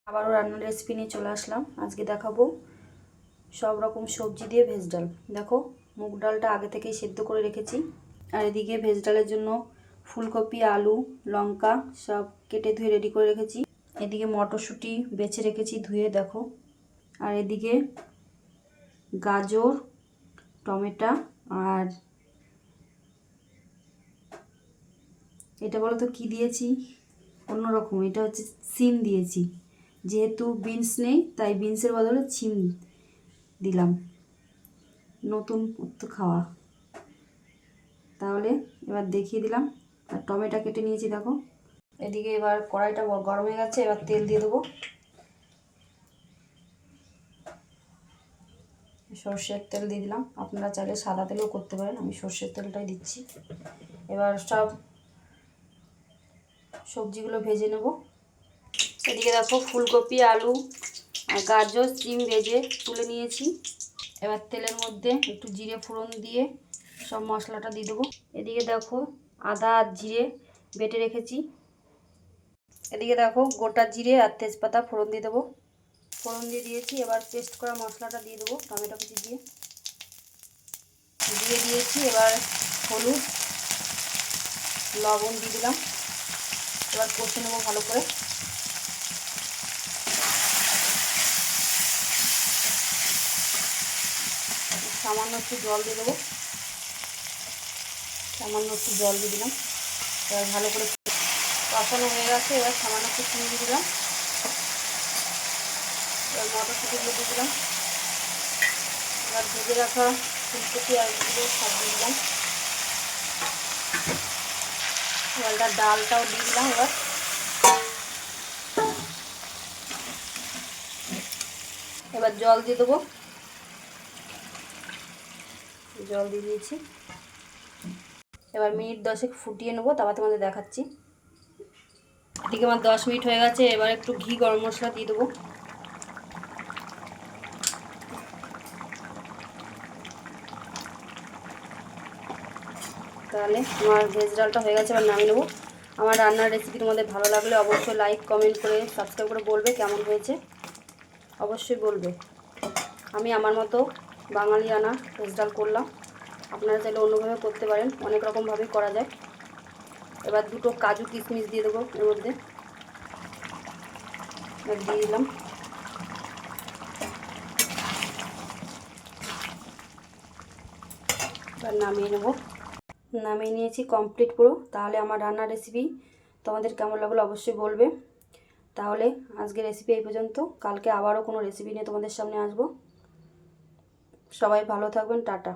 আবারও রান্নার রেসিপি নিয়ে চলে আসলাম। আজকে দেখাবো সব রকম সবজি দিয়ে ভেজ ডাল। দেখো, মুগ ডালটা আগে থেকেই সেদ্ধ করে রেখেছি, আর এদিকে ভেজ ডালের জন্য ফুলকপি, আলু, লঙ্কা সব কেটে ধুয়ে রেডি করে রেখেছি। এদিকে মটরশুঁটি বেছে রেখেছি ধুয়ে, দেখো। আর এদিকে গাজর, টমেটো, আর এটা বলো তো কী দিয়েছি, অন্যরকম। এটা হচ্ছে সিম দিয়েছি, যেহেতু বিনস নেই তাই বিনসের বদলে সিম দিলাম। নতুন তো খাওয়া, তাহলে এবার দেখিয়ে দিলাম। আর টমেটো কেটে নিয়েছি, দেখো। এদিকে এবার কড়াইটা গরম হয়ে গেছে, এবার তেল দিয়ে দেবো। সর্ষের তেল দিয়ে দিলাম, আপনারা চাইলে সাদা তেলও করতে পারেন, আমি সর্ষের তেলটাই দিচ্ছি। এবার সব সবজিগুলো ভেজে নেব। এদিকে দেখো ফুলকপি, আলু আর গাজর, সিম ভেজে তুলে নিয়েছি। এবার তেলের মধ্যে একটু জিরে ফোড়ন দিয়ে সব মশলাটা দিয়ে দেবো। এদিকে দেখো আদা আর জিরে বেটে রেখেছি। এদিকে দেখো গোটা জিরে আর তেজপাতা ফোড়ন দিয়ে দেবো। ফোড়ন দিয়ে দিয়েছি, এবার পেস্ট করা মশলাটা দিয়ে দেবো টমেটো কুচি দিয়ে দিয়েছি। এবার হলুদ, লবণ দিয়ে দিলাম। এবার কষে নেবো ভালো করে। সামান্য একটু জল দিয়ে দেবো, সামান্য একটু জল দিয়ে দিলাম। এবার ভালো করে কষানো হয়ে গেছে, এবার সামান্য একটু চিনি দিয়ে দিলাম। এবার মটরশুঁটিগুলো দিয়ে দিলাম। এবার ভেজে রাখা ফুলকপি আর এগুলো সব দিয়ে দিলাম। এবার ডালটাও দিয়ে দিলাম। এবার জল দিয়ে দেবো, জল দিয়ে দিয়েছি। এবার মিনিট 10 ফুটিয়ে নেবো, তারপর তোমাদের দেখাচ্ছি। এদিকে আমার 10 মিনিট হয়ে গেছে, এবার একটু ঘি গরম মশলা দিয়ে দেবো। তাহলে আমার ভেজ ডালটা হয়ে গেছে, এবার নামিয়ে নেবো। আমার রান্নার রেসিপি তোমাদের ভালো লাগলে অবশ্যই লাইক, কমেন্ট করে সাবস্ক্রাইব করে বলবে কেমন হয়েছে, অবশ্যই বলবে। আমি আমার মতো বাঙালিয়ানা ভেজ ডাল করলাম, আপনারা চাইলে অন্যভাবে করতে পারেন, অনেক রকমভাবেই করা যায়। এবার দুটো কাজু কিশমিশ দিয়ে দেবো এর মধ্যে, দিয়ে দিলাম। এবার নামিয়ে নেব। নামিয়ে নিয়েছি কমপ্লিট পুরো। তাহলে আমার রান্নার রেসিপি তোমাদের কেমন লাগলো অবশ্যই বলবে। তাহলে আজকের রেসিপি এই পর্যন্ত, কালকে আবারও কোনো রেসিপি নিয়ে তোমাদের সামনে আসবো। সবাই ভালো থাকবেন, টাটা।